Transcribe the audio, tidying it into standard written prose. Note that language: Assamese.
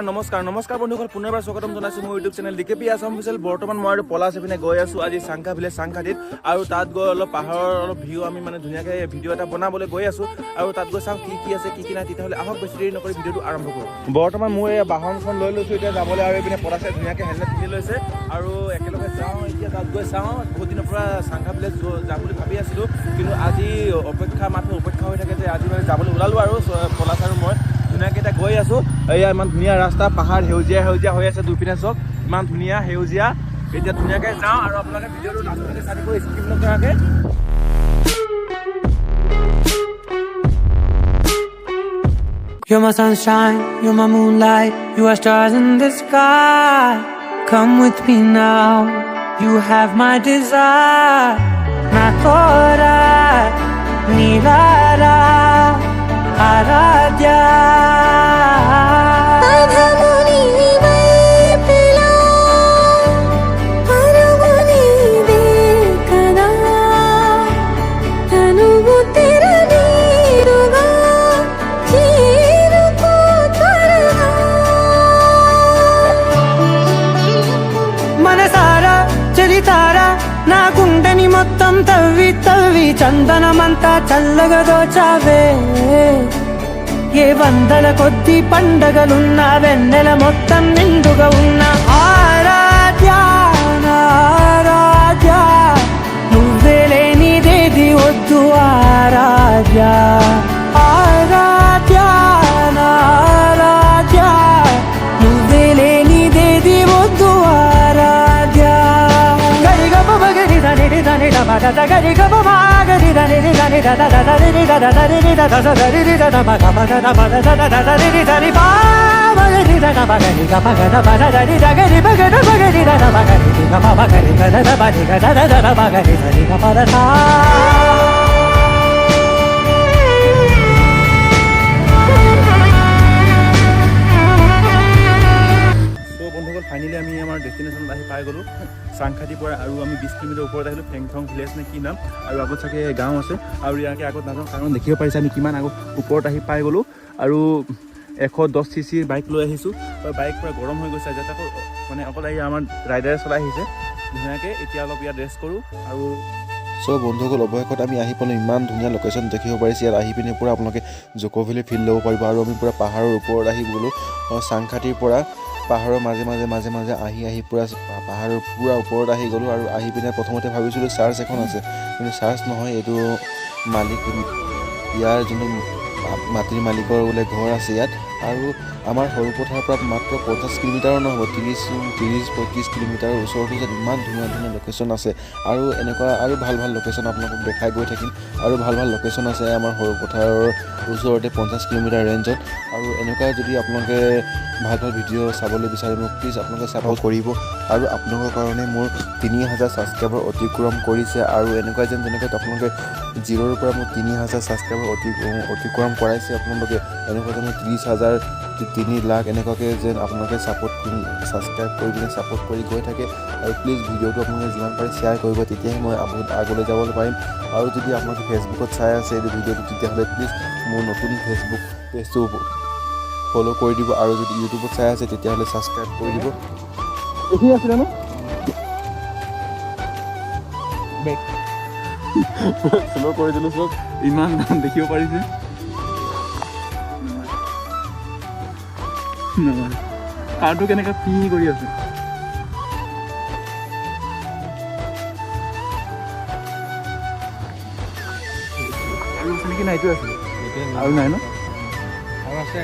নমস্কাৰ বন্ধুসকল, পুনৰবাৰ স্বাগতম জনাইছোঁ মোৰ ইউটিউব চেনেল ডিকেপি আছাম অফিচিয়েল। বৰ্তমান মই আৰু পলাছ এপিনে গৈ আছোঁ আজি চাংখা ভিলেজ চাংখাটিত, আৰু তাত গৈ অলপ পাহাৰৰ অলপ ভিউ আমি মানে ধুনীয়াকৈ ভিডিঅ' এটা বনাবলৈ গৈ আছোঁ, আৰু তাত গৈ চাওঁ কি আছে কি নাই। তেতিয়াহ'লে আহক বেছি দেৰি নকৰি ভিডিঅ'টো আৰম্ভ কৰোঁ। বৰ্তমান মই এই বাহনখন লৈ লৈছোঁ এতিয়া যাবলৈ, আৰু এইপিনে পলাছে ধুনীয়াকৈ হেলমেট পিন্ধি লৈছে, আৰু একেলগে যাওঁ এতিয়া তাত গৈ চাওঁ। বহুত দিনৰ পৰা চাংখা ভিলেজ যাম বুলি ভাবি আছিলোঁ, কিন্তু আজি মাত্ৰ অপেক্ষা হৈ থাকে যে আজি মানে যাবলৈ ওলালোঁ, আৰু পলাছ আৰু মই ধুনীয়াকৈ এতিয়া গৈ আছোঁ। এয়া ইমান ধুনীয়া ৰাস্তা, পাহাৰ সেউজীয়া সেউজীয়া হৈ আছে দুইপিনে চব, ইমান ধুনীয়া সেউজীয়া। এতিয়া ধুনীয়াকৈ যাওঁ, আৰু আপোনালোকে ভিডিঅ'টো লাষ্টলৈকে চাই দিব স্কিপ নকৰাকৈ। You're my sunshine, you're my moonlight, you are stars in the sky. Come with me now, you have my desire. Nakora, Nilara, Aradya. నా గుండెని మొత్తం తవ్వి తవ్వి చందనమంతా చల్లగా దోచావే. ఏ వందల కొద్ది పండగలున్న వెన్నెల మొత్తం నిండుగా ఉన్న ఆరాధ్య ఆరాధ్య, నువ్వే లేనిదేది వద్దు ఆరాధ్య ఆరాధ్య ఆరాధ్య, నువ్వే లేనిదేది వద్దు ఆరాధ్య. Gari dani da ba da da gari ga ba ma gari dani dani da da da da ri da da da ri da da da ri da da ba ga ba da da ba da da da da ri da ri ba ba ri da da ba gari ga ba ga da ba da da ri da gari ba ga da ba gari da da ba gari ga ba ba gari da da da ba ri ga da da da ba gari da ri ga ba da da. Finally আমি আমাৰ ডেষ্টিনেশ্যনত আহি পাই গ'লোঁ চাংখাটিৰ পৰা, আৰু আমি 20 কিলোমিটাৰ ওপৰত আহিলোঁ। ফেংথং ভিলেজ নে কি নাম, আৰু আগত চাগে গাঁও আছে, আৰু ইয়াকে আগত নাযাওঁ কাৰণ দেখিব পাৰিছে আমি কিমান আগত ওপৰত আহি পাই গ'লোঁ। আৰু 110 cc বাইক লৈ আহিছোঁ, বাইক পূৰা গৰম হৈ গৈছে, যাতে মানে অকল আহি আমাৰ ৰাইডাৰে চলাই আহিছে ধুনীয়াকৈ। এতিয়া অলপ ইয়াত ৰেষ্ট কৰোঁ। আৰু চ' বন্ধুসকল, অৱশেষত আমি আহি পালোঁ। ইমান ধুনীয়া লোকেশ্যন দেখিব পাৰিছে। ইয়াত আহি পিনে পূৰা আপোনালোকে জক' ভেলী ফিল ল'ব পাৰিব, আৰু আমি পূৰা পাহাৰৰ ওপৰত আহি গ'লোঁ। চাংখাটিৰ পৰা পাহাৰৰ মাজে মাজে আহি পূৰা পাহাৰৰ পূৰা ওপৰত আহি গ'লোঁ। আৰু আহি পিনে প্ৰথমতে ভাবিছিলোঁ চাৰ্চ এখন আছে, কিন্তু চাৰ্চ নহয়, এইটো মালিক ইয়াৰ যোনটো মাটিৰ মালিকৰ বোলে ঘৰ আছে ইয়াত। আৰু আমাৰ সৰুপথাৰৰ পৰা মাত্ৰ 50 কিলোমিটাৰো নহ'ব, 30-35 কিলোমিটাৰৰ ওচৰতো যে ইমান ধুনীয়া ধুনীয়া লোকেশ্যন আছে, আৰু এনেকুৱা আৰু ভাল ভাল লোকেশ্যন আপোনালোকক দেখাই গৈ থাকিম। আৰু ভাল ভাল লোকেশ্যন আছে আমাৰ সৰুপথাৰৰ ওচৰতে 50 কিলোমিটাৰ ৰেঞ্জত। আৰু এনেকুৱা যদি আপোনালোকে ভাল ভাল ভিডিঅ' চাবলৈ বিচাৰে মোক প্লিজ আপোনালোকে ছাপোৰ্ট কৰিব। আৰু আপোনালোকৰ কাৰণে মোৰ 3000 ছাবস্ক্ৰাইবাৰ অতিক্ৰম কৰিছে, আৰু এনেকুৱা যেনেকৈ আপোনালোকে 0ৰ পৰা মোৰ 3000 ছাবস্ক্ৰাইবাৰ অতিক্ৰম কৰাইছে আপোনালোকে, এনেকুৱা যেন 30,000 3 লাখ এনেকুৱাকৈ যেন আপোনালোকে ছাবস্ক্ৰাইব কৰি পিনে ছাপোৰ্ট কৰি গৈ থাকে। আৰু প্লিজ ভিডিঅ'টো আপোনালোকে যিমান পাৰে শ্বেয়াৰ কৰিব, তেতিয়াহে মই বহুত আগলৈ যাবলৈ পাৰিম। আৰু যদি আপোনালোকে ফেচবুকত চাই আছে এই ভিডিঅ'টো, তেতিয়াহ'লে প্লিজ মোৰ নতুন ফেচবুক পেজটো ফ'ল' কৰি দিব, আৰু যদি ইউটিউবত চাই আছে তেতিয়াহ'লে ছাবস্ক্ৰাইব কৰি দিব। এইখিনি আছিলে ন ফ'ল' কৰি দিলোঁ চব, ইমান দাম দেখিব পাৰিছে। কাৰটো কেনেকৈ পি কৰি আছে। আৰু আছে নেকি? নাইটো আছে আৰু নাই ন, আৰু আছে